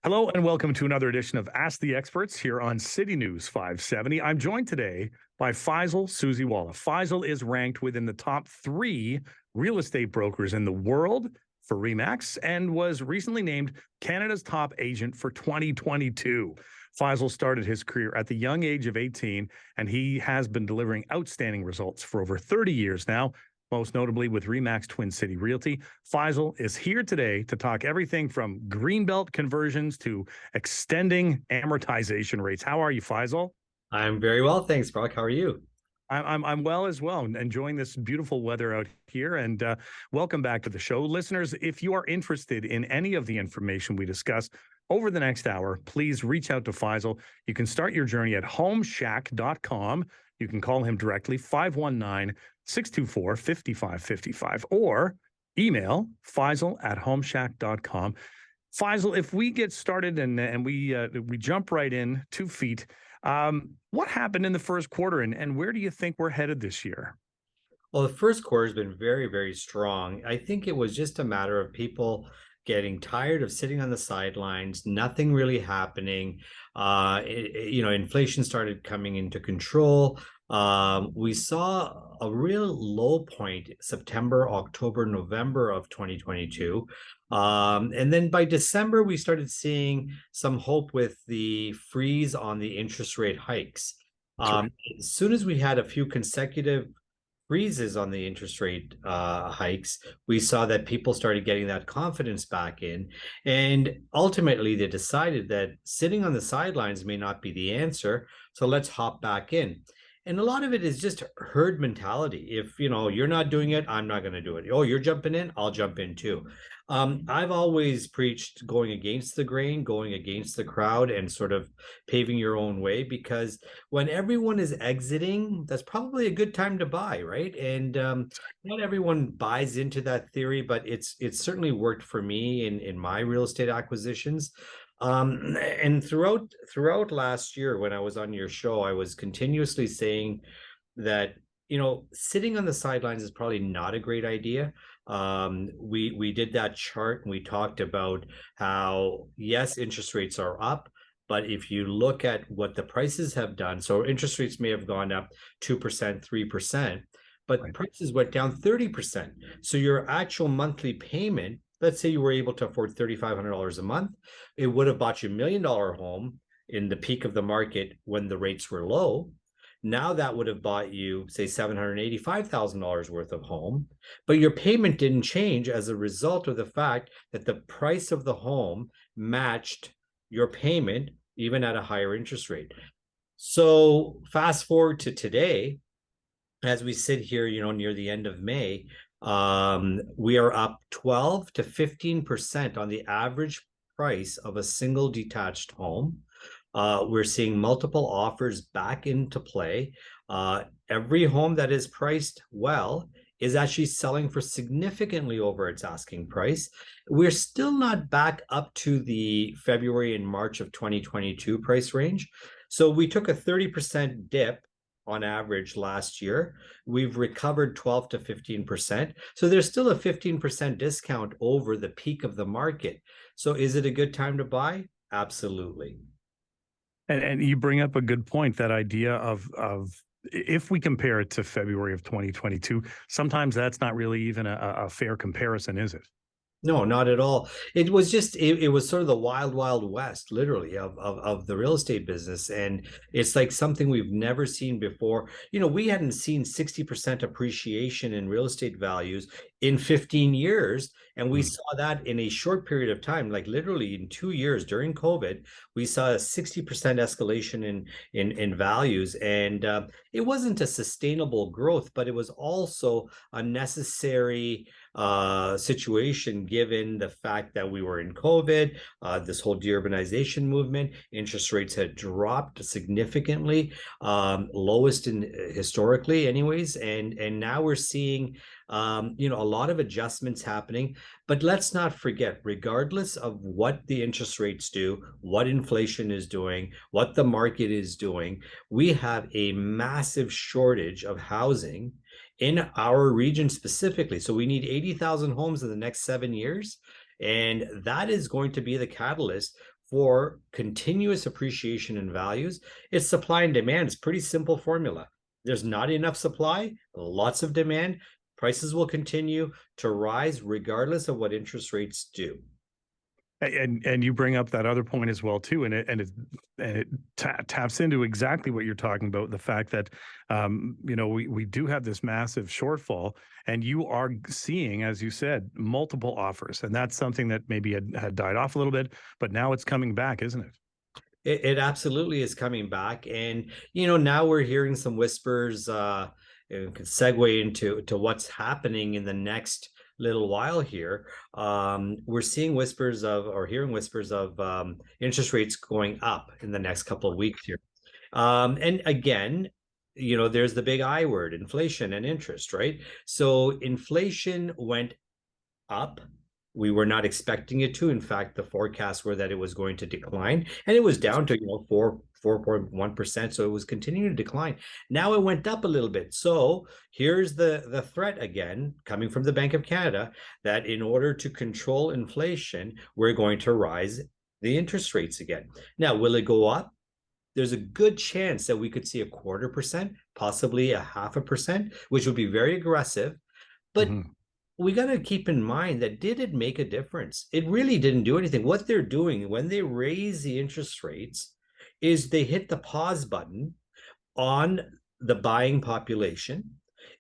Hello and welcome to another edition of Ask the Experts here on City News 570. I'm joined today by Faisal Susiwala. Faisal is ranked within the top 3 real estate brokers in the world for RE/MAX and was recently named Canada's top agent for 2022. Faisal started his career at the young age of 18, and he has been delivering outstanding results for over 30 years now, most notably with RE/MAX Twin City Realty. Faisal is here today to talk everything from Greenbelt conversions to extending amortization rates. How are you, Faisal? I'm very well, thanks, Brock. How are you? I'm well as well, enjoying this beautiful weather out here. And welcome back to the show, listeners. If you are interested in any of the information we discuss over the next hour, please reach out to Faisal. You can start your journey at homeshack.com. You can call him directly, 519-624-5555, or email Faisal@homeshack.com. Faisal, if we get started and we jump right in 2 feet, what happened in the first quarter, and where do you think we're headed this year? Well, the first quarter has been very, very strong. I think it was just a matter of people getting tired of sitting on the sidelines, nothing really happening. Inflation started coming into control. We saw a real low point September, October, November of 2022. And then by December, we started seeing some hope with the freeze on the interest rate hikes. That's right. As soon as we had a few consecutive freezes on the interest rate hikes, we saw that people started getting that confidence back in. And ultimately, they decided that sitting on the sidelines may not be the answer. So let's hop back in. And a lot of it is just herd mentality. If you're not doing it, I'm not going to do it. Oh, you're jumping in, I'll jump in too. I've always preached going against the grain, going against the crowd, and sort of paving your own way, because when everyone is exiting, that's probably a good time to buy, right? And not everyone buys into that theory, but it's certainly worked for me in my real estate acquisitions. And throughout last year, when I was on your show, I was continuously saying that sitting on the sidelines is probably not a great idea. We did that chart and we talked about how, yes, interest rates are up, but if you look at what the prices have done, so interest rates may have gone up 2%, 3%, but Right. prices went down 30%. So your actual monthly payment, let's say you were able to afford $3,500 a month, it would have bought you $1 million home in the peak of the market when the rates were low. Now that would have bought you, say, $785,000 worth of home, but your payment didn't change as a result of the fact that the price of the home matched your payment, even at a higher interest rate. So fast forward to today, as we sit here, near the end of May, we are up 12 to 15% on the average price of a single detached home. We're seeing multiple offers back into play. Every home that is priced well is actually selling for significantly over its asking price. We're still not back up to the February and March of 2022 price range. So we took a 30% dip on average last year. We've recovered 12 to 15%. So there's still a 15% discount over the peak of the market. So is it a good time to buy? Absolutely. And you bring up a good point, that idea of if we compare it to February of 2022, sometimes that's not really even a fair comparison, is it? No, not at all. It was just it was sort of the wild, wild west, literally, of the real estate business. And it's like something we've never seen before. We hadn't seen 60% appreciation in real estate values in 15 years. And we Mm. saw that in a short period of time, like literally in 2 years during COVID, we saw a 60% escalation in values. And it wasn't a sustainable growth, but it was also a necessary situation, given the fact that we were in COVID, this whole deurbanization movement, interest rates had dropped significantly, lowest in historically, anyways, and now we're seeing a lot of adjustments happening. But let's not forget, regardless of what the interest rates do, what inflation is doing, what the market is doing, we have a massive shortage of housing in our region specifically. So we need 80,000 homes in the next 7 years. And that is going to be the catalyst for continuous appreciation in values, it's supply and demand. It's pretty simple formula. There's not enough supply, lots of demand. Prices will continue to rise regardless of what interest rates do. And you bring up that other point as well too, and it taps into exactly what you're talking about, the fact that we do have this massive shortfall, and you are seeing, as you said, multiple offers, and that's something that maybe had died off a little bit, but now it's coming back, isn't it? It absolutely is coming back, and now we're hearing some whispers. It could segue into what's happening in the next little while here. We're seeing whispers of, or hearing whispers of, interest rates going up in the next couple of weeks here. And again, there's the big I word, inflation and interest, right? So inflation went up. We were not expecting it to. In fact, the forecasts were that it was going to decline, and it was down to 4.1%. So it was continuing to decline. Now it went up a little bit. So here's the threat again coming from the Bank of Canada, that in order to control inflation, we're going to rise the interest rates again. Now, will it go up? There's a good chance that we could see 0.25%, possibly 0.5%, which would be very aggressive. But we got to keep in mind that, did it make a difference? It really didn't do anything. What they're doing when they raise the interest rates is they hit the pause button on the buying population,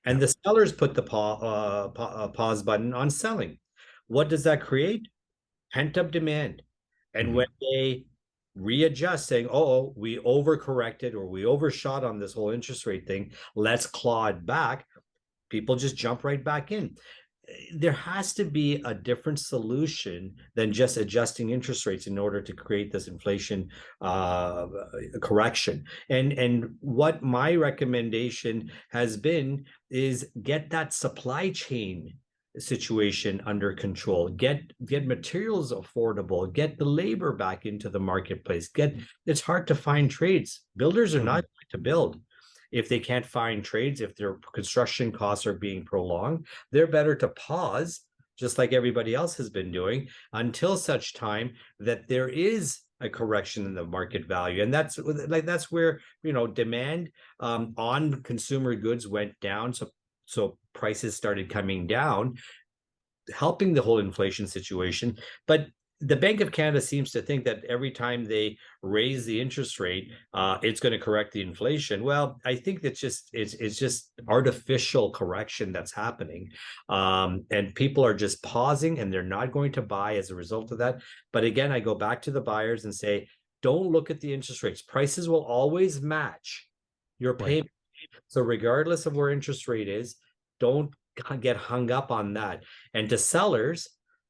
and the sellers put the pause button on selling. What does that create? Pent-up demand. And when they readjust, saying, oh, we overcorrected or we overshot on this whole interest rate thing, let's claw it back, people just jump right back in. There has to be a different solution than just adjusting interest rates in order to create this inflation correction. And what my recommendation has been is get that supply chain situation under control, get materials affordable, get the labor back into the marketplace. It's hard to find trades. Builders are not going to build if they can't find trades. If their construction costs are being prolonged, they're better to pause, just like everybody else has been doing, until such time that there is a correction in the market value. And that's where demand on consumer goods went down, so prices started coming down, helping the whole inflation situation. But the Bank of Canada seems to think that every time they raise the interest rate, it's going to correct the inflation. Well, I think it's just artificial correction that's happening, and people are just pausing, and they're not going to buy as a result of that. But again, I go back to the buyers and say, don't look at the interest rates. Prices will always match your payment. So regardless of where interest rate is, don't get hung up on that. And to sellers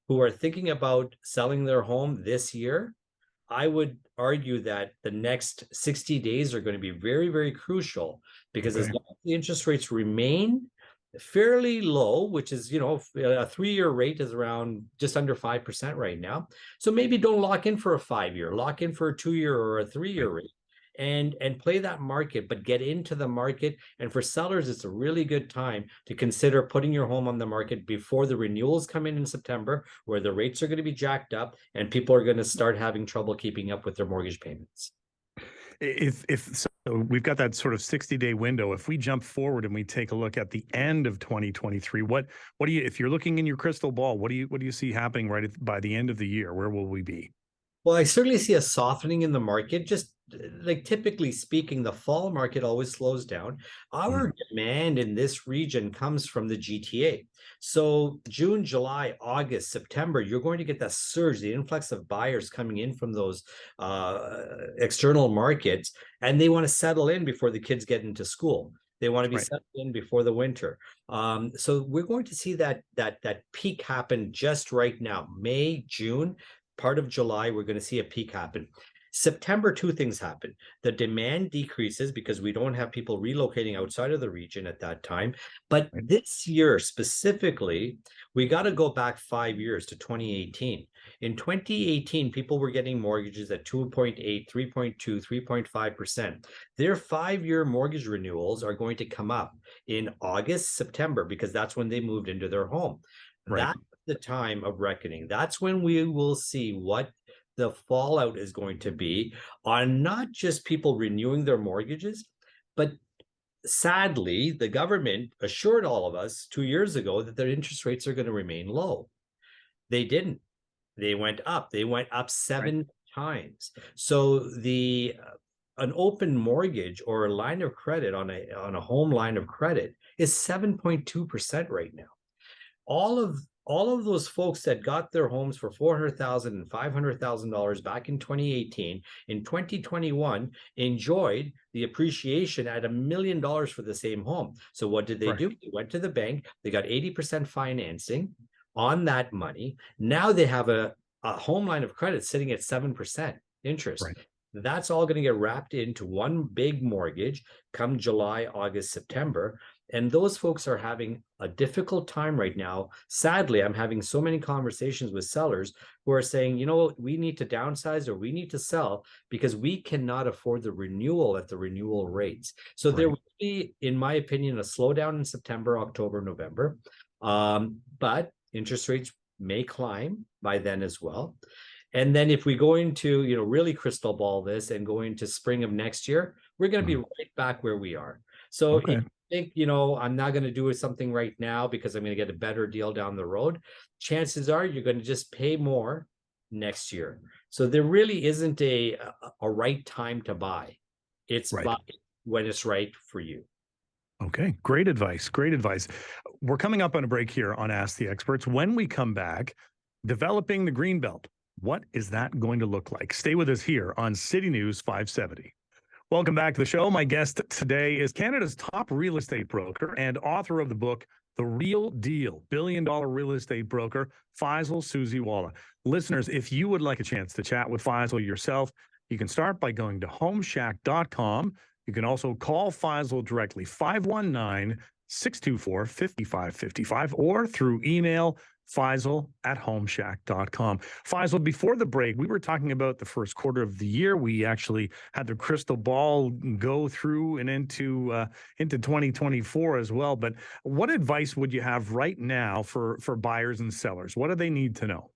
who are thinking about selling their home this year, I would argue that the next 60 days are going to be very, very crucial, because as long as the interest rates remain fairly low, which is, a 3-year rate is around just under 5% right now. So maybe don't lock in for a 5-year, lock in for a 2-year or a 3-year rate. And play that market, but get into the market. And for sellers, it's a really good time to consider putting your home on the market before the renewals come in September, where the rates are going to be jacked up and people are going to start having trouble keeping up with their mortgage payments. So we've got that sort of 60-day window. If we jump forward and we take a look at the end of 2023, what do you, if you're looking in your crystal ball, what do you see happening by the end of the year? Where will we be? Well, I certainly see a softening in the market. Just like typically speaking, the fall market always slows down. Our demand in this region comes from the GTA. So June, July, August, September, you're going to get that surge, the influx of buyers coming in from those external markets, and they want to settle in before the kids get into school. They want to be settled in before the winter. So we're going to see that peak happen just right now, May, June. Part of July, we're going to see a peak happen. September, two things happen. The demand decreases because we don't have people relocating outside of the region at that time. But this year specifically, we got to go back 5 years to 2018. In 2018, people were getting mortgages at 2.8, 3.2, 3.5%. Their 5-year mortgage renewals are going to come up in August, September, because that's when they moved into their home. That's the time of reckoning. That's when we will see what the fallout is going to be on not just people renewing their mortgages, but sadly, the government assured all of us 2 years ago that their interest rates are going to remain low. They didn't. They went up. They went up seven times. So the an open mortgage or a line of credit on a home line of credit is 7.2% right now. All of those folks that got their homes for $400,000 and $500,000 back in 2018, in 2021 enjoyed the appreciation at $1 million for the same home. So what did they do? They went to the bank. They got 80% financing on that money. Now they have a home line of credit sitting at 7% interest. Right. That's all going to get wrapped into one big mortgage come July, August, September. And those folks are having a difficult time right now. Sadly, I'm having so many conversations with sellers who are saying, you know, we need to downsize or we need to sell because we cannot afford the renewal at the renewal rates. So there will be, in my opinion, a slowdown in September, October, November. But interest rates may climb by then as well. And then if we go into, you know, really crystal ball this and go into spring of next year, we're going to be right back where we are. So if you think, you know, I'm not going to do something right now because I'm going to get a better deal down the road, chances are you're going to just pay more next year. So there really isn't a right time to buy. It's buy when it's right for you. Okay, great advice. Great advice. We're coming up on a break here on Ask the Experts. When we come back, developing the Greenbelt. What is that going to look like? Stay with us here on City News 570. Welcome back to the show. My guest today is Canada's top real estate broker and author of the book, The Real Deal, billion-dollar real estate broker, Faisal Susiwala. Listeners, if you would like a chance to chat with Faisal yourself, you can start by going to homeshack.com. You can also call Faisal directly, 519-624-5555, or through email, Faisal@homeshack.com. Faisal, before the break, we were talking about the first quarter of the year. We actually had the crystal ball go through and into 2024 as well. But what advice would you have right now for buyers and sellers? What do they need to know?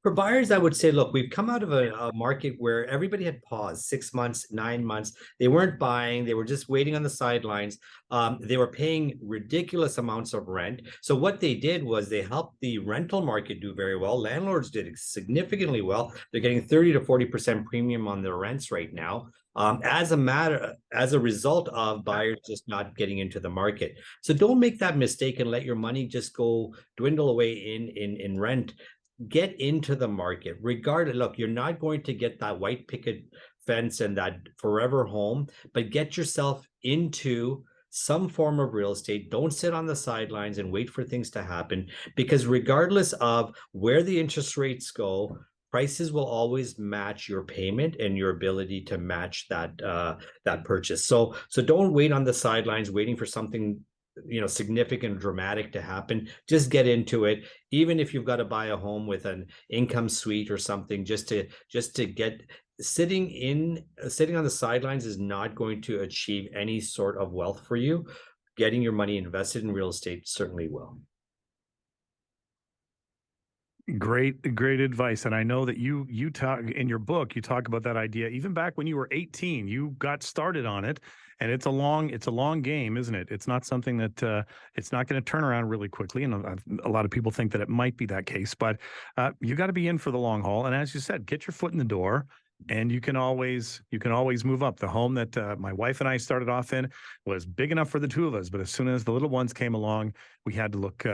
For buyers, I would say, look, we've come out of a market where everybody had paused 6 months, 9 months. They weren't buying. They were just waiting on the sidelines. They were paying ridiculous amounts of rent. So what they did was they helped the rental market do very well. Landlords did significantly well. They're getting 30 to 40% premium on their rents right now. As a result of buyers just not getting into the market. So don't make that mistake and let your money just go dwindle away in rent. Get into the market. Look, you're not going to get that white picket fence and that forever home, but get yourself into some form of real estate. Don't sit on the sidelines and wait for things to happen, because regardless of where the interest rates go, prices will always match your payment and your ability to match that purchase. So don't wait on the sidelines waiting for something, you know, significant, dramatic to happen. Just get into it. Even if you've got to buy a home with an income suite or something, just to get sitting on the sidelines is not going to achieve any sort of wealth for you. Getting your money invested in real estate certainly will. Great advice. And I know that you talk in your book, you talk about that idea even back when you were 18. You got started on it, and it's a long game, isn't it? It's not something that it's not going to turn around really quickly. And a lot of people think that it might be that case, but you got to be in for the long haul. And as you said, get your foot in the door. And you can always move up. The home that my wife and I started off in was big enough for the two of us, but as soon as the little ones came along, we had to look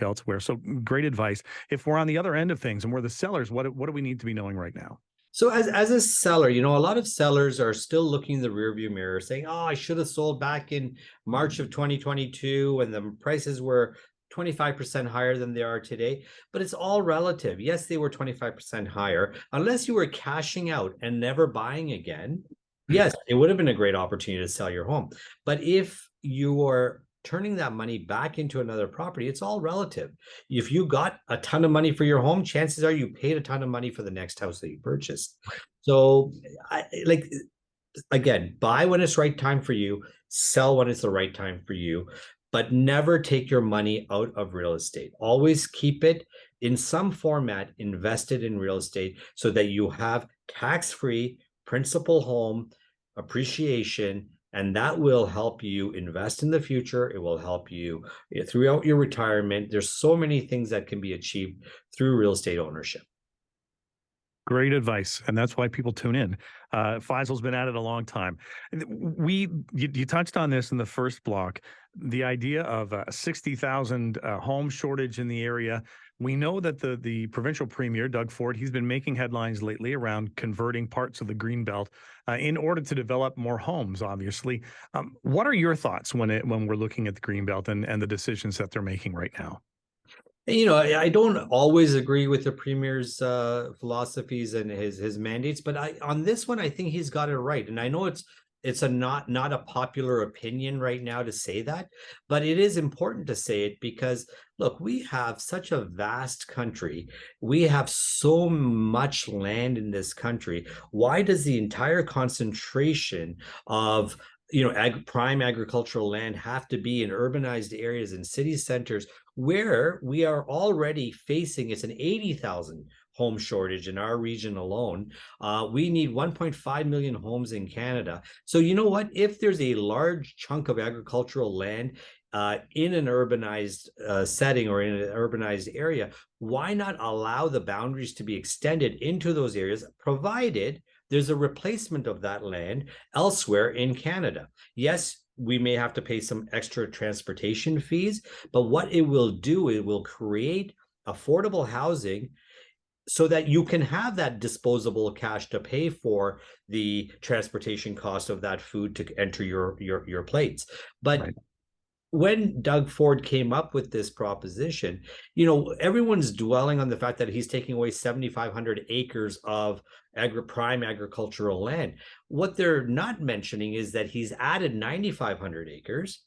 elsewhere. So great advice. If we're on the other end of things and we're the sellers, what do we need to be knowing right now? So as a seller, you know, a lot of sellers are still looking in the rearview mirror saying, oh, I should have sold back in March of 2022 when the prices were 25% higher than they are today, but it's all relative. Yes, they were 25% higher. Unless you were cashing out and never buying again, yes, it would have been a great opportunity to sell your home. But if you are turning that money back into another property, it's all relative. If you got a ton of money for your home, chances are you paid a ton of money for the next house that you purchased. So again, buy when it's right time for you, sell when it's the right time for you. But never take your money out of real estate. Always keep it, in some format invested in real estate so that you have tax-free principal home appreciation, and that will help you invest in the future. It will help you throughout your retirement. There's so many things that can be achieved through real estate ownership. Great advice, and that's why people tune in. Faisal's been at it a long time. You touched on this in the first block, the idea of a 60,000 home shortage in the area. We know that the provincial premier, Doug Ford, he's been making headlines lately around converting parts of the Greenbelt in order to develop more homes, obviously. What are your thoughts when we're looking at the Greenbelt and the decisions that they're making right now? You know, I don't always agree with the premier's philosophies and his mandates, but on this one, I think he's got it right. And I know it's a not a popular opinion right now to say that, but it is important to say it because look, we have such a vast country. We have so much land in this country. Why does the entire concentration of prime agricultural land have to be in urbanized areas and city centers where we are already facing? It's an 80,000 home shortage in our region alone. We need 1.5 million homes in Canada. So you know what? If there's a large chunk of agricultural land in an urbanized setting or in an urbanized area, why not allow the boundaries to be extended into those areas, provided there's a replacement of that land elsewhere in Canada? Yes, we may have to pay some extra transportation fees, but what it will do, it will create affordable housing so that you can have that disposable cash to pay for the transportation cost of that food to enter your plates. But right. When Doug Ford came up with this proposition, everyone's dwelling on the fact that he's taking away 7,500 acres of prime agricultural land. What they're not mentioning is that he's added 9,500 acres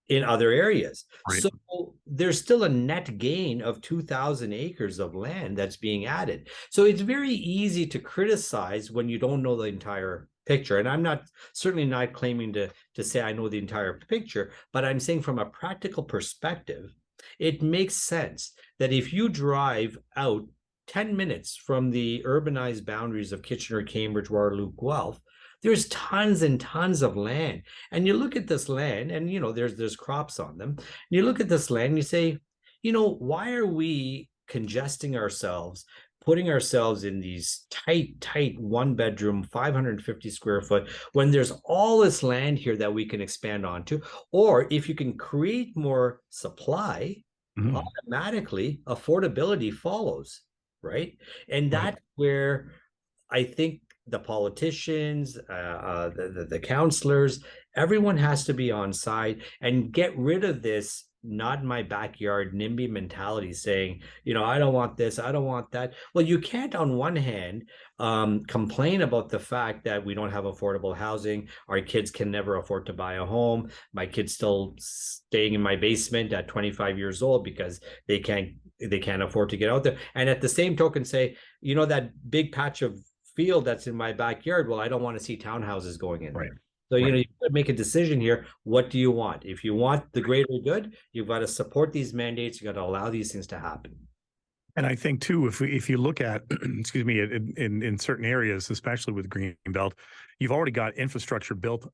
in other areas. Right. So there's still a net gain of 2,000 acres of land that's being added. So it's very easy to criticize when you don't know the entire picture. And I'm certainly not claiming to say I know the entire picture, but I'm saying from a practical perspective, it makes sense that if you drive out 10 minutes from the urbanized boundaries of Kitchener, Cambridge, Waterloo, Guelph, there's tons and tons of land. And you look at this land and, there's crops on them. And you look at this land and you say, why are we congesting ourselves, putting ourselves in these tight 1-bedroom, 550 square foot, when there's all this land here that we can expand onto? Or if you can create more supply, automatically affordability follows, right? And that's where I think the politicians, the counselors, everyone has to be on side and get rid of this not my backyard NIMBY mentality saying, I don't want this, I don't want that. Well, you can't on one hand complain about the fact that we don't have affordable housing. Our kids can never afford to buy a home. My kid's still staying in my basement at 25 years old because they can't afford to get out there. And at the same token say, that big patch of field that's in my backyard, well, I don't want to see townhouses going in there. So, you got to make a decision here. What do you want? If you want the greater good, you've got to support these mandates. You got to allow these things to happen. And I think too, if you look at, excuse me, in certain areas, especially with Greenbelt, you've already got infrastructure built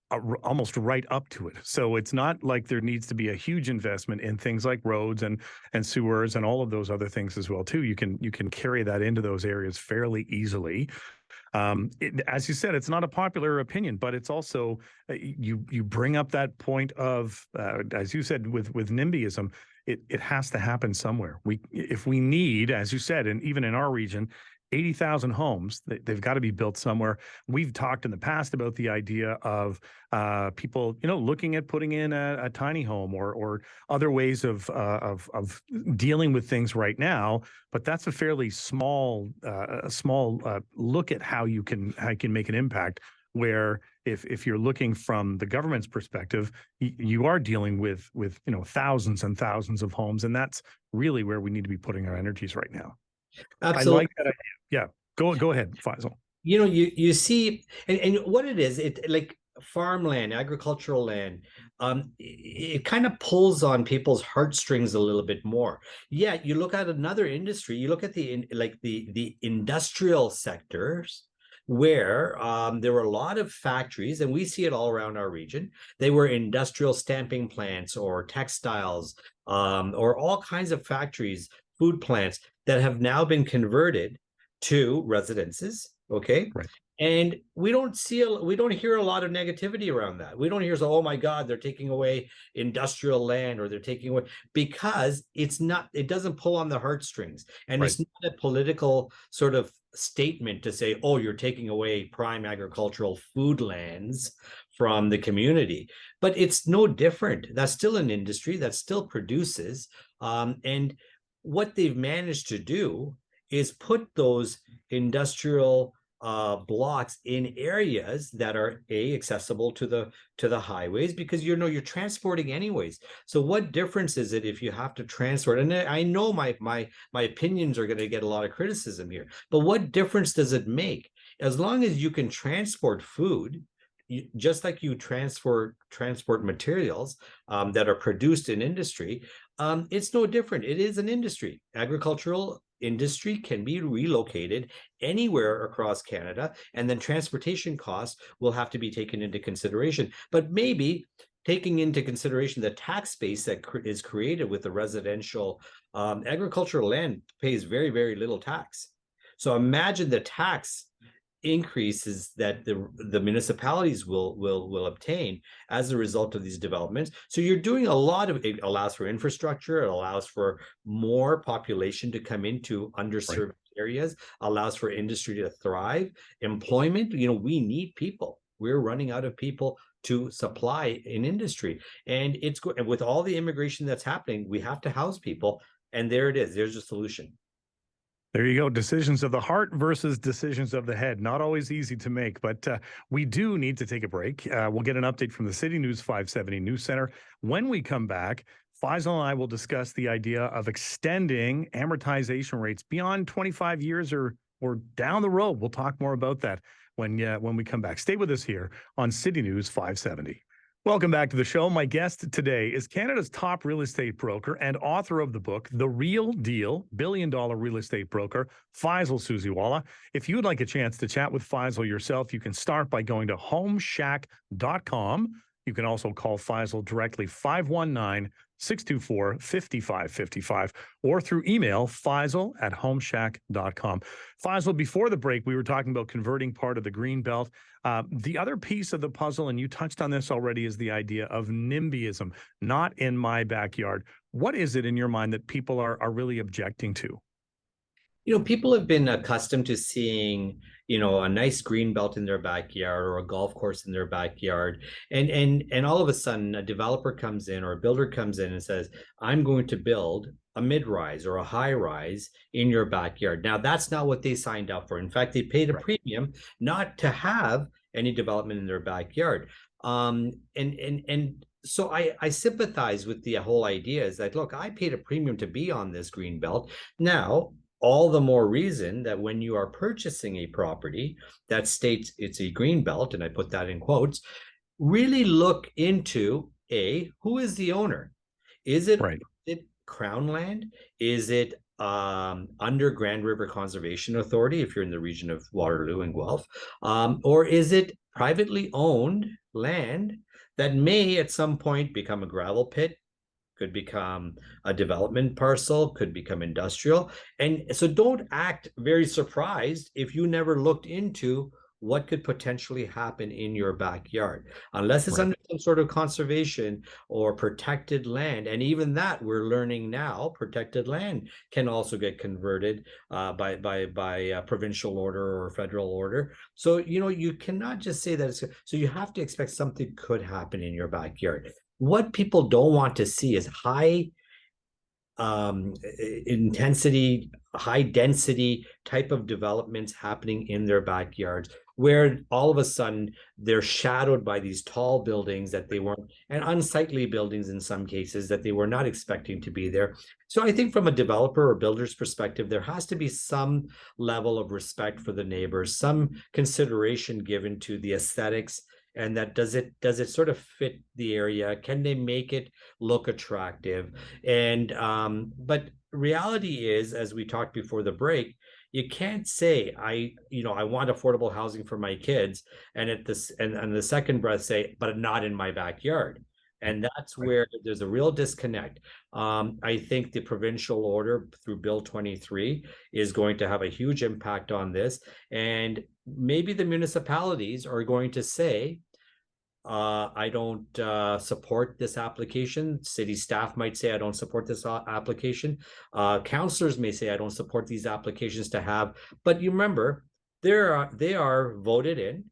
almost right up to it. So it's not like there needs to be a huge investment in things like roads and sewers and all of those other things as well too. You can carry that into those areas fairly easily. As you said, it's not a popular opinion, but it's also you bring up that point of as you said with NIMBYism. It has to happen somewhere. If we need, as you said, and even in our region, 80,000 homes, they've got to be built somewhere. We've talked in the past about the idea of people, looking at putting in a tiny home or other ways of dealing with things right now. But that's a fairly small look at how you can make an impact. Where if you're looking from the government's perspective, you are dealing with thousands and thousands of homes, and that's really where we need to be putting our energies right now. Absolutely. I like that idea. Yeah, go ahead, Faisal. You see, and what it is, it like farmland, agricultural land. it kind of pulls on people's heartstrings a little bit more. Yeah, you look at another industry, you look at the industrial sectors where there were a lot of factories, and we see it all around our region. They were industrial stamping plants or textiles, or all kinds of factories, food plants that have now been converted to residences. Okay. Right. And we don't hear a lot of negativity around that. We don't hear, so, oh my God, they're taking away industrial land, or they're taking away, because it doesn't pull on the heartstrings. And Right. it's not a political sort of statement to say, oh, you're taking away prime agricultural food lands from the community. But it's no different. That's still an industry that still produces. And what they've managed to do is put those industrial blocks in areas that are accessible to the highways, because you're transporting anyways. So what difference is it if you have to transport? And I know my opinions are going to get a lot of criticism here, but what difference does it make? As long as you can transport food, just like you transport materials that are produced in industry, it's no different. It is an industry. Agricultural industry can be relocated anywhere across Canada, and then transportation costs will have to be taken into consideration. But maybe taking into consideration the tax base that is created with the residential agricultural land pays very, very little tax. So imagine the tax increases that the municipalities will obtain as a result of these developments. So you're doing a lot of, it allows for infrastructure, it allows for more population to come into underserved areas, allows for industry to thrive, employment. We need people. We're running out of people to supply in industry, and it's with all the immigration that's happening, we have to house people, and there it is. There's a solution. There you go. Decisions of the heart versus decisions of the head. Not always easy to make, but we do need to take a break. We'll get an update from the City News 570 News Center. When we come back, Faisal and I will discuss the idea of extending amortization rates beyond 25 years or down the road. We'll talk more about that when we come back. Stay with us here on City News 570. Welcome back to the show. My guest today is Canada's top real estate broker and author of the book, The Real Deal, billion-dollar real estate broker, Faisal Susiwala. If you would like a chance to chat with Faisal yourself, you can start by going to homeshack.com. You can also call Faisal directly, 519-624-5555, or through email, faisal@homeshack.com. Faisal, before the break, we were talking about converting part of the Greenbelt. The other piece of the puzzle, and you touched on this already, is the idea of NIMBYism, not in my backyard. What is it in your mind that people are really objecting to? People have been accustomed to seeing, a nice green belt in their backyard or a golf course in their backyard. And all of a sudden a developer comes in or a builder comes in and says, I'm going to build a mid-rise or a high-rise in your backyard. Now, that's not what they signed up for. In fact, they paid a premium not to have any development in their backyard. So I sympathize with the whole idea, is that, look, I paid a premium to be on this green belt. Now, all the more reason that when you are purchasing a property that states it's a green belt, and I put that in quotes, really look into who is the owner? Is it Crown land? Is it under Grand River Conservation Authority if you're in the region of Waterloo and Guelph? Or is it privately owned land that may at some point become a gravel pit, could become a development parcel, could become industrial? And so don't act very surprised if you never looked into what could potentially happen in your backyard, unless it's under some sort of conservation or protected land. And even that, we're learning now, protected land can also get converted by provincial order or federal order. So, you cannot just say that so you have to expect something could happen in your backyard. What people don't want to see is high intensity, high density type of developments happening in their backyards, where all of a sudden they're shadowed by these tall buildings that they weren't, and unsightly buildings in some cases that they were not expecting to be there. So I think from a developer or builder's perspective, there has to be some level of respect for the neighbors, some consideration given to the aesthetics and that does it sort of fit the area? Can they make it look attractive? And but reality is, as we talked before the break, you can't say I want affordable housing for my kids, and at this and the second breath say, but not in my backyard. And that's Right. where there's a real disconnect. I think the provincial order through Bill 23 is going to have a huge impact on this. And maybe the municipalities are going to say, I don't support this application. City staff might say, I don't support this application. Councillors may say, I don't support these applications to have. But you remember, they are voted in.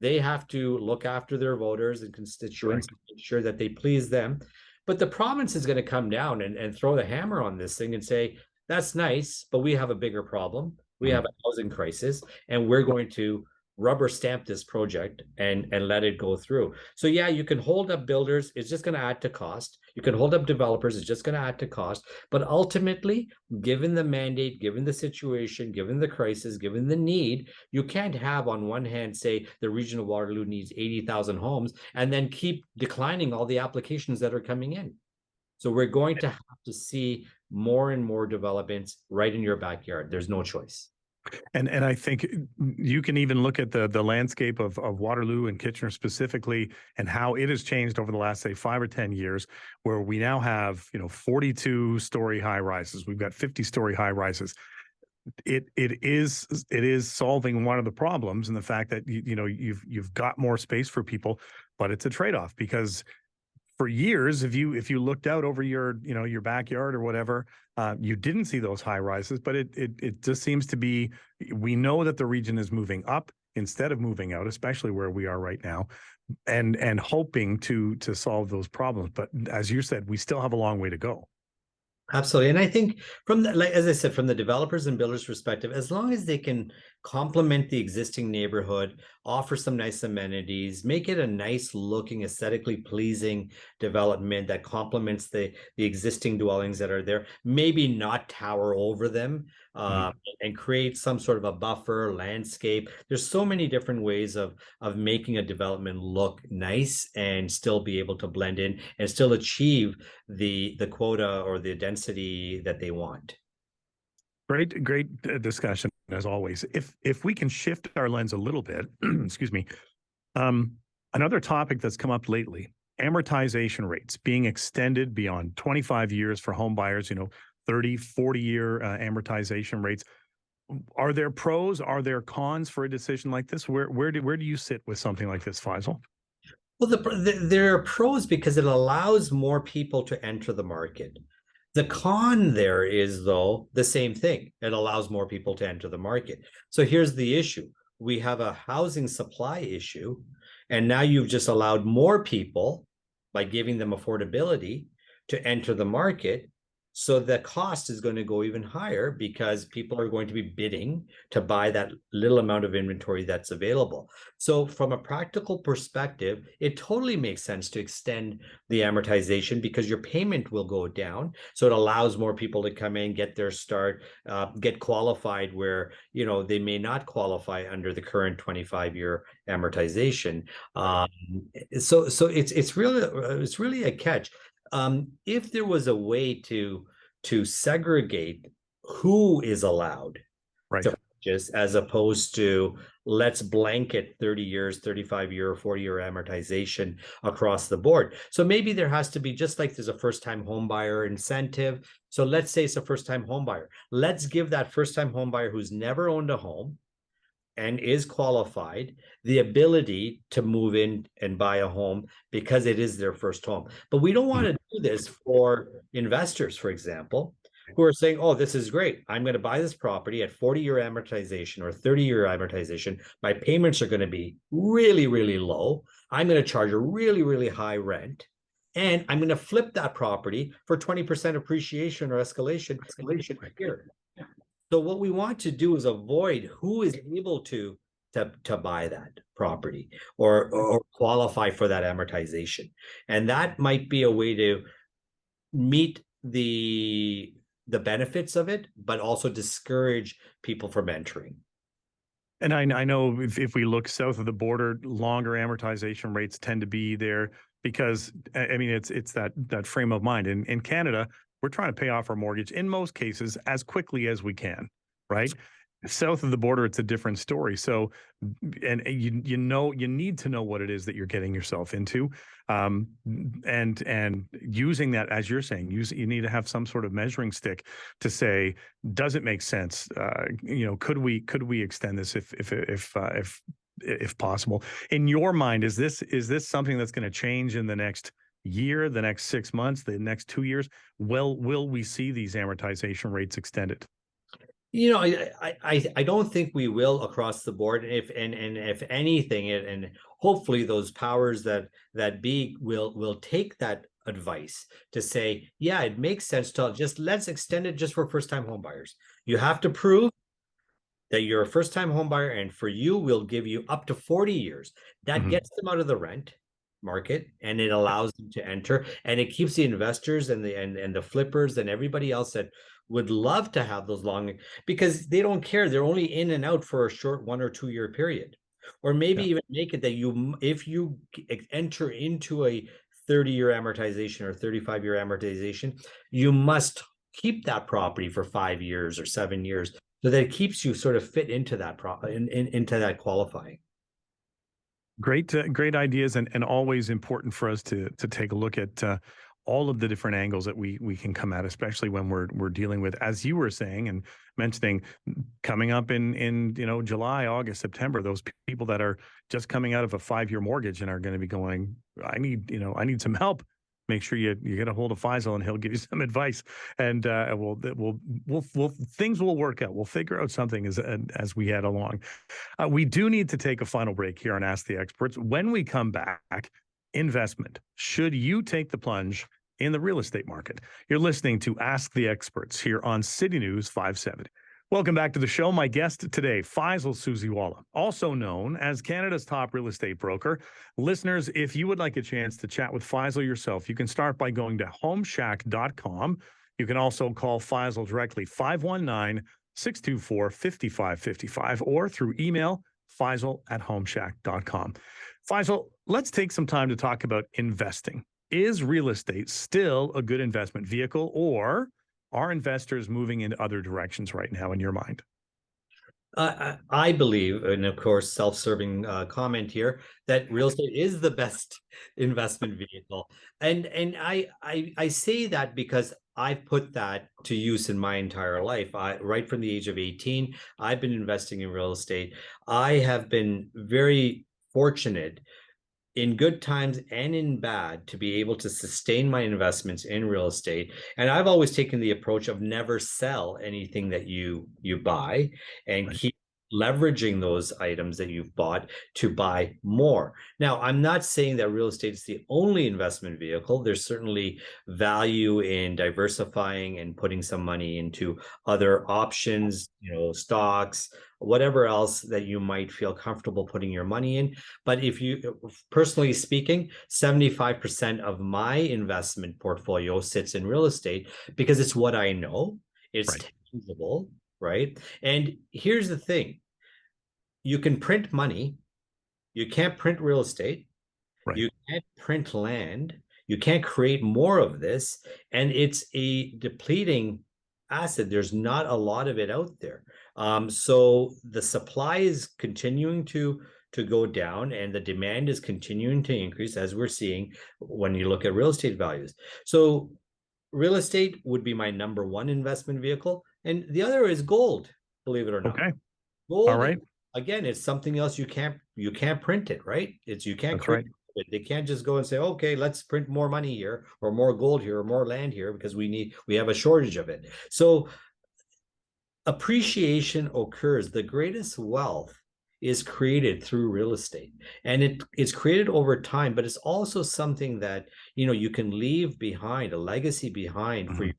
They have to look after their voters and constituents, Correct. make sure that they please them. But the province is going to come down and throw the hammer on this thing and say, that's nice, but we have a bigger problem. We have a housing crisis, and we're going to rubber stamp this project and let it go through. So yeah, you can hold up builders, it's just going to add to cost. You can hold up developers, it's just going to add to cost. But ultimately, given the mandate, given the situation, given the crisis, given the need, you can't have on one hand say the region of Waterloo needs 80,000 homes and then keep declining all the applications that are coming in. So we're going to have to see more and more developments right in your backyard. There's no choice. And I think you can even look at the landscape of Waterloo and Kitchener specifically, and how it has changed over the last, say, 5 or 10 years, where we now have 42-story high rises. We've got 50-story high rises. It is solving one of the problems, and the fact that you've got more space for people, but it's a trade-off, because for years, if you looked out over your your backyard or whatever, you didn't see those high rises. But it just seems to be, we know that the region is moving up instead of moving out, especially where we are right now, and hoping to solve those problems. But as you said, we still have a long way to go. Absolutely. And I think from the, like, as I said, from the developers and builders perspective, as long as they can complement the existing neighborhood, offer some nice amenities, make it a nice looking, aesthetically pleasing development that complements the existing dwellings that are there, maybe not tower over them, and create some sort of a buffer landscape. There's so many different ways of making a development look nice and still be able to blend in and still achieve the quota or the density that they want. Great discussion as always. If we can shift our lens a little bit, excuse me. Another topic that's come up lately: amortization rates being extended beyond 25 years for home buyers. 30, 40-year amortization rates. Are there pros? Are there cons for a decision like this? Where do you sit with something like this, Faisal? Well, there are pros because it allows more people to enter the market. The con there is, though, the same thing. It allows more people to enter the market. So here's the issue. We have a housing supply issue, and now you've just allowed more people, by giving them affordability, to enter the market. So the cost is going to go even higher because people are going to be bidding to buy that little amount of inventory that's available. So from a practical perspective, it totally makes sense to extend the amortization because your payment will go down. So it allows more people to come in, get their start, get qualified where, they may not qualify under the current 25-year amortization. So it's really a catch. If there was a way to segregate who is allowed Right. to purchase, as opposed to let's blanket 30 years, 35-year, or 40-year amortization across the board. So maybe there has to be, just like there's a first-time home buyer incentive. So let's say it's a first-time home buyer. Let's give that first-time home buyer who's never owned a home and is qualified the ability to move in and buy a home because it is their first home. But we don't want to do this for investors, for example, who are saying, oh, this is great. I'm going to buy this property at 40-year amortization or 30-year amortization. My payments are going to be really, really low. I'm going to charge a really, really high rent. And I'm going to flip that property for 20% appreciation or escalation here. So what we want to do is avoid who is able to buy that property or qualify for that amortization. And that might be a way to meet the benefits of it, but also discourage people from entering. And I know if we look south of the border, longer amortization rates tend to be there because I mean it's that frame of mind. In Canada, we're trying to pay off our mortgage in most cases as quickly as we can, right? South of the border, it's a different story. So, and you know you need to know what it is that you're getting yourself into, and using that as you're saying, you need to have some sort of measuring stick to say, does it make sense? Could we extend this if possible? In your mind, is this something that's going to change in the next year, the next 6 months, the next 2 years? Will we see these amortization rates extended? I don't think we will across the board. If anything, and hopefully those powers that be will take that advice to say, yeah, it makes sense to just let's extend it just for first-time home buyers. You have to prove that you're a first-time home buyer, and for you, we'll give you up to 40 years. That Mhm. gets them out of the rent market, and it allows them to enter, and it keeps the investors and the flippers and everybody else that would love to have those long, because they don't care. They're only in and out for a short 1 or 2 year period, or maybe Yeah. even make it that if you enter into a 30-year amortization or 35-year amortization, you must keep that property for 5 years or 7 years, so that it keeps you sort of fit into that into that qualifying. Great ideas, and always important for us to take a look at all of the different angles that we can come at, especially when we're dealing with, as you were saying and mentioning, coming up in July, August, September, those people that are just coming out of a 5-year mortgage and are going to be going, I need some help. Make sure you get a hold of Faisal and he'll give you some advice, and we'll things will work out. We'll figure out something as we head along. We do need to take a final break here on Ask the Experts. When we come back, investment. Should you take the plunge in the real estate market? You're listening to Ask the Experts here on City News 570. Welcome back to the show. My guest today, Faisal Susiwala, also known as Canada's top real estate broker. Listeners, if you would like a chance to chat with Faisal yourself, you can start by going to homeshack.com. You can also call Faisal directly, 519 624 5555, or through email, Faisal@homeshack.com. Faisal, let's take some time to talk about investing. Is real estate still a good investment vehicle, or are investors moving in other directions right now in your mind? I believe, and of course, self-serving comment here, that real estate is the best investment vehicle, and I say that because I've put that to use in my entire life. Right from the age of 18, I've been investing in real estate. I have been very fortunate in good times and in bad to be able to sustain my investments in real estate. And I've always taken the approach of never sell anything that you buy, and Right. keep leveraging those items that you've bought to buy more. Now, I'm not saying that real estate is the only investment vehicle. There's certainly value in diversifying and putting some money into other options, stocks, whatever else that you might feel comfortable putting your money in. But if you, personally speaking, 75% of my investment portfolio sits in real estate because it's what I know. It's Right. tangible, right? And here's the thing: you can print money, you can't print real estate, Right. you can't print land, you can't create more of this, and it's a depleting asset. There's not a lot of it out there. So the supply is continuing to go down, and the demand is continuing to increase, as we're seeing when you look at real estate values. So real estate would be my number one investment vehicle, and the other is gold, believe it or not. Okay. All Gold, right. again, it's something else. You can't print it, right? You can't That's create right. it. They can't just go and say, okay, let's print more money here, or more gold here, or more land here, because we have a shortage of it. So appreciation occurs. The greatest wealth is created through real estate, and it's created over time, but it's also something that you can leave behind, a legacy behind for Mhm.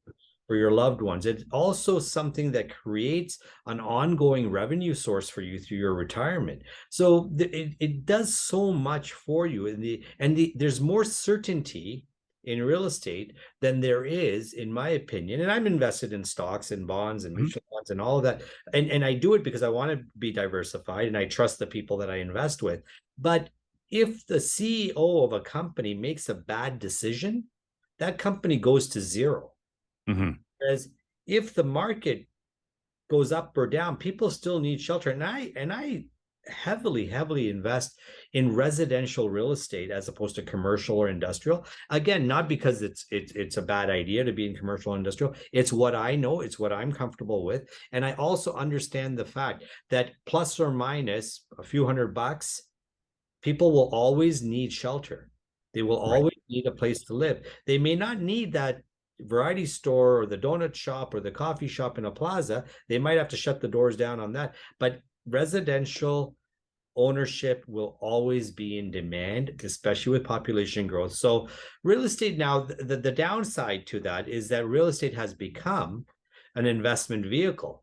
your loved ones. It's also something that creates an ongoing revenue source for you through your retirement. So it does so much for you, there's more certainty in real estate than there is, in my opinion. And I'm invested in stocks and bonds and mutual funds and all of that. And I do it because I want to be diversified and I trust the people that I invest with. But if the CEO of a company makes a bad decision, that company goes to zero. Whereas if the market goes up or down, people still need shelter. And I heavily invest in residential real estate as opposed to commercial or industrial. Again, not because it's a bad idea to be in commercial or industrial. It's what I know, it's what I'm comfortable with. And I also understand the fact that plus or minus a few $100, people will always need shelter. They will always need a place to live. They may not need that variety store or the donut shop or the coffee shop in a plaza. They might have to shut the doors down on that. But residential ownership will always be in demand, especially with population growth. So real estate now, the downside to that is that real estate has become an investment vehicle.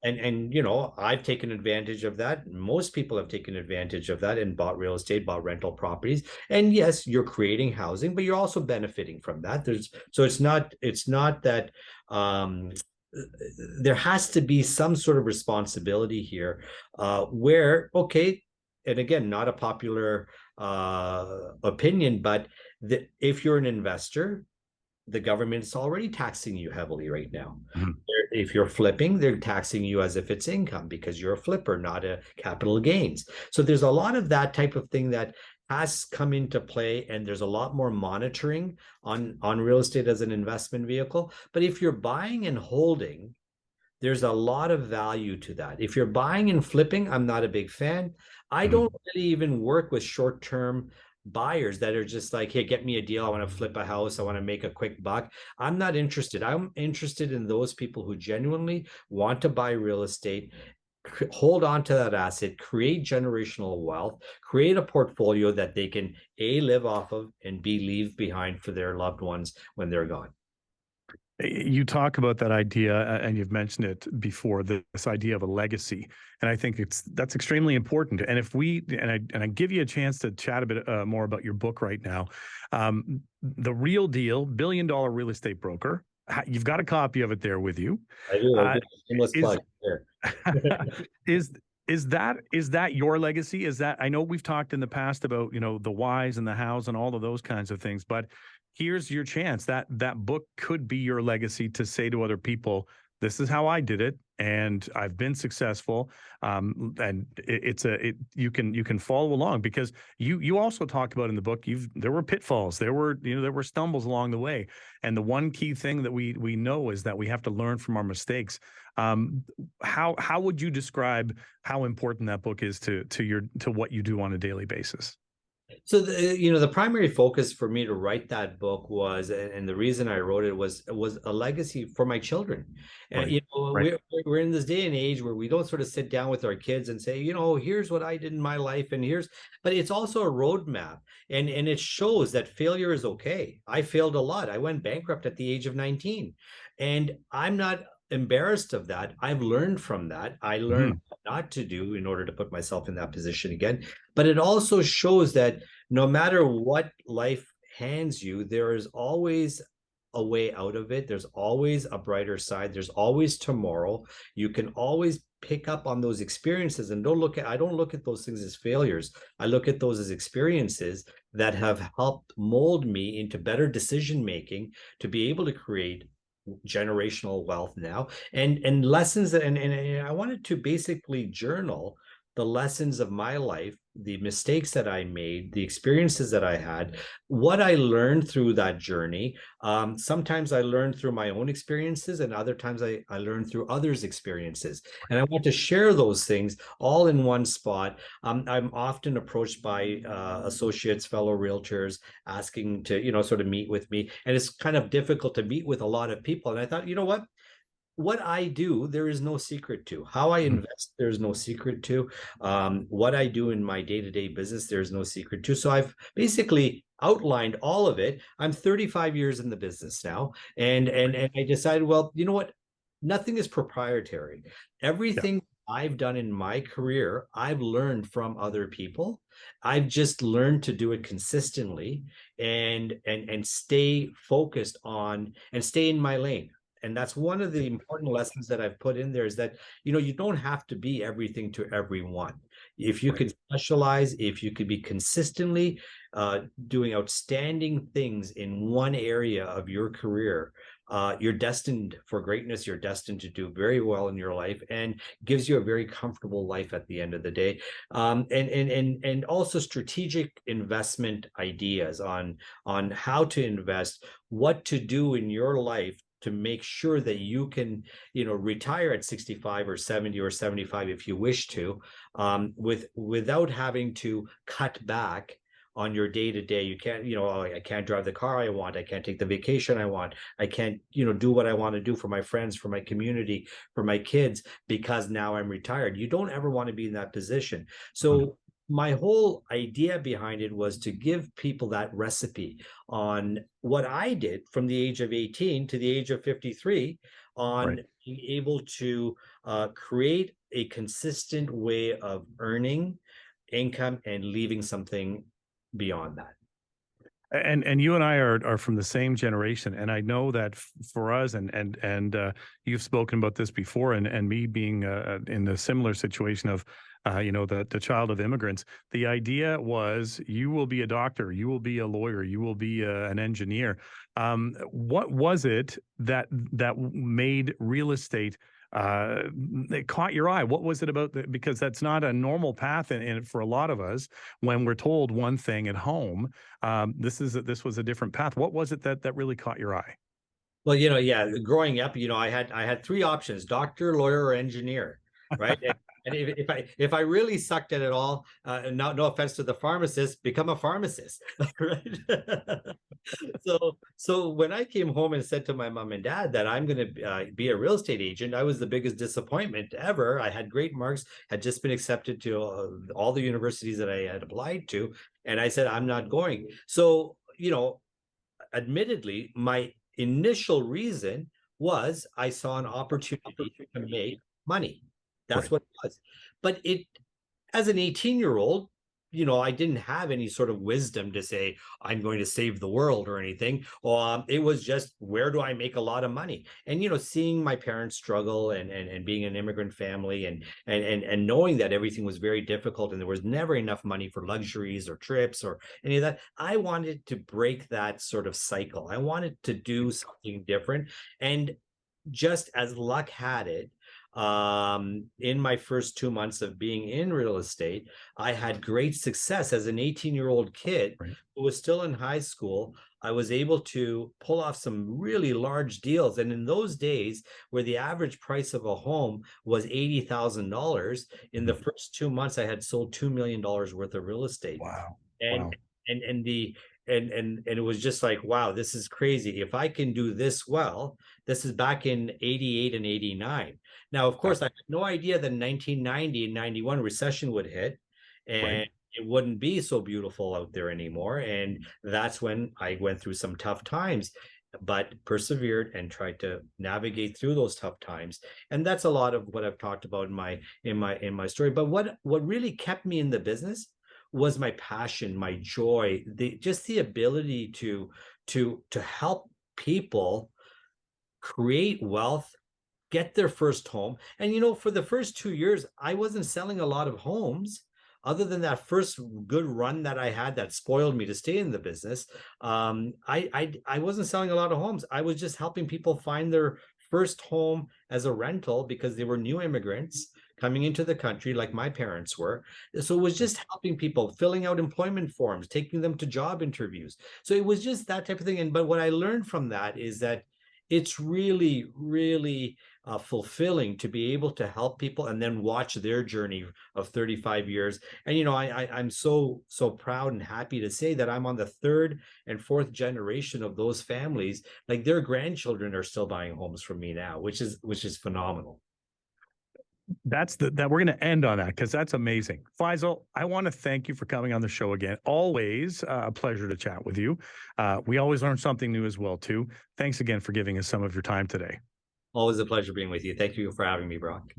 And you know, I've taken advantage of that. Most people have taken advantage of that and bought real estate, bought rental properties. And yes, you're creating housing, but you're also benefiting from that. So it's not that there has to be some sort of responsibility here, where, okay, and again, not a popular opinion, but if you're an investor, the government is already taxing you heavily right now. If you're flipping, they're taxing you as if it's income because you're a flipper, not a capital gains. So there's a lot of that type of thing that has come into play, and there's a lot more monitoring on real estate as an investment vehicle. But if you're buying and holding, there's a lot of value to that. If you're buying and flipping, I'm not a big fan. I don't really even work with short-term buyers that are just like, hey, get me a deal. I want to flip a house. I want to make a quick buck. I'm not interested. I'm interested in those people who genuinely want to buy real estate, hold on to that asset, create generational wealth, create a portfolio that they can A, live off of, and B, leave behind for their loved ones when they're gone. You talk about that idea, and you've mentioned it before, this idea of a legacy, and I think that's extremely important. And if we and I give you a chance to chat a bit more about your book right now, The Real Deal, $1 billion real estate broker. You've got a copy of it there with you. I do. Shameless plug here. Is that your legacy? Is that, I know we've talked in the past about, you know, the whys and the hows and all of those kinds of things, but here's your chance. That book could be your legacy to say to other people, this is how I did it, and I've been successful. And you can follow along, because you also talk about in the book, there were pitfalls, there were stumbles along the way, and the one key thing that we know is that we have to learn from our mistakes. How would you describe how important that book is to what you do on a daily basis? So the primary focus for me to write that book was, and the reason I wrote it was a legacy for my children. And we're in this day and age where we don't sort of sit down with our kids and say, here's what I did in my life, but it's also a roadmap, and it shows that failure is okay. I failed a lot. I went bankrupt at the age of 19, and I'm not embarrassed of that. I've learned from that. I learned not to do in order to put myself in that position again. But it also shows that no matter what life hands you, there is always a way out of it. There's always a brighter side. There's always tomorrow. You can always pick up on those experiences, and I don't look at those things as failures. I look at those as experiences that have helped mold me into better decision making to be able to create generational wealth now, and lessons and I wanted to basically journal the lessons of my life, the mistakes that I made, the experiences that I had, what I learned through that journey. Sometimes I learned through my own experiences, and other times I learned through others' experiences. And I want to share those things all in one spot. I'm often approached by associates, fellow realtors, asking to, sort of meet with me. And it's kind of difficult to meet with a lot of people. And I thought, what I do, there is no secret to. How I invest, there's no secret to. What I do in my day-to-day business, there's no secret to. So I've basically outlined all of it. I'm 35 years in the business now, and I decided, well, you know what? Nothing is proprietary. Everything I've done in my career, I've learned from other people. I've just learned to do it consistently and stay focused on and stay in my lane. And that's one of the important lessons that I've put in there is that, you don't have to be everything to everyone. If you Right. could specialize, if you could be consistently doing outstanding things in one area of your career, you're destined for greatness. You're destined to do very well in your life, and gives you a very comfortable life at the end of the day. And also strategic investment ideas on how to invest, what to do in your life to make sure that you can, retire at 65 or 70 or 75 if you wish to, without having to cut back on your day to day. You can't, "Oh, I can't drive the car I want. I can't take the vacation I want. I can't, do what I want to do for my friends, for my community, for my kids, because now I'm retired." You don't ever want to be in that position. So my whole idea behind it was to give people that recipe on what I did from the age of 18 to the age of 53, Right. on being able to create a consistent way of earning income and leaving something beyond that. And you and I are from the same generation, and I know that for us, and you've spoken about this before, and me being in the similar situation of, the child of immigrants. The idea was you will be a doctor, you will be a lawyer, you will be an engineer. What was it that made real estate? It caught your eye. What was it about? Because that's not a normal path, and for a lot of us, when we're told one thing at home, this was a different path. What was it that really caught your eye? Well, yeah, growing up, I had three options: doctor, lawyer, or engineer, right? And if I really sucked at it all, no offense to the pharmacist, become a pharmacist, right? So when I came home and said to my mom and dad that I'm going to be a real estate agent, I was the biggest disappointment ever. I had great marks, had just been accepted to all the universities that I had applied to, and I said I'm not going. So, admittedly, my initial reason was I saw an opportunity to make money. That's Right. what it was. But as an 18-year-old, I didn't have any sort of wisdom to say I'm going to save the world or anything. It was just, where do I make a lot of money? And seeing my parents struggle, and being an immigrant family, and knowing that everything was very difficult and there was never enough money for luxuries or trips or any of that, I wanted to break that sort of cycle. I wanted to do something different. And just as luck had it, in my first 2 months of being in real estate, I had great success as an 18-year-old kid Right. who was still in high school. I was able to pull off some really large deals. And in those days, where the average price of a home was $80,000, in the Mhm. first 2 months, I had sold $2 million worth of real estate. Wow. And Wow. and the and it was just like, wow, this is crazy. If I can do this well, this is back in 88 and 89. Now, of Yeah. course, I had no idea that 1990 and 91 recession would hit, Right. and it wouldn't be so beautiful out there anymore. And that's when I went through some tough times, but persevered and tried to navigate through those tough times. And that's a lot of what I've talked about in my story. But what really kept me in the business was my passion, my joy, the ability to help people create wealth, get their first home. And for the first 2 years, I wasn't selling a lot of homes. Other than that first good run that I had that spoiled me to stay in the business, I wasn't selling a lot of homes. I was just helping people find their first home as a rental because they were new immigrants coming into the country like my parents were. So it was just helping people, filling out employment forms, taking them to job interviews. So it was just that type of thing. But what I learned from that is that it's really, really fulfilling to be able to help people and then watch their journey of 35 years. And I'm so proud and happy to say that I'm on the third and fourth generation of those families. Like, their grandchildren are still buying homes from me now, which is phenomenal. That we're going to end on that because that's amazing. Faisal, I want to thank you for coming on the show again. Always a pleasure to chat with you. We always learn something new as well, too. Thanks again for giving us some of your time today. Always a pleasure being with you. Thank you for having me, Brock.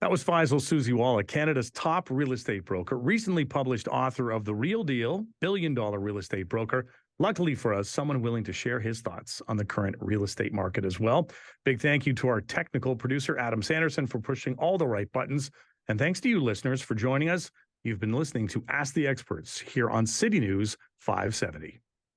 That was Faisal Susiwala, Canada's top real estate broker, recently published author of The Real Deal, Billion-Dollar Real Estate Broker. Luckily for us, someone willing to share his thoughts on the current real estate market as well. Big thank you to our technical producer, Adam Sanderson, for pushing all the right buttons. And thanks to you, listeners, for joining us. You've been listening to Ask the Experts here on City News 570.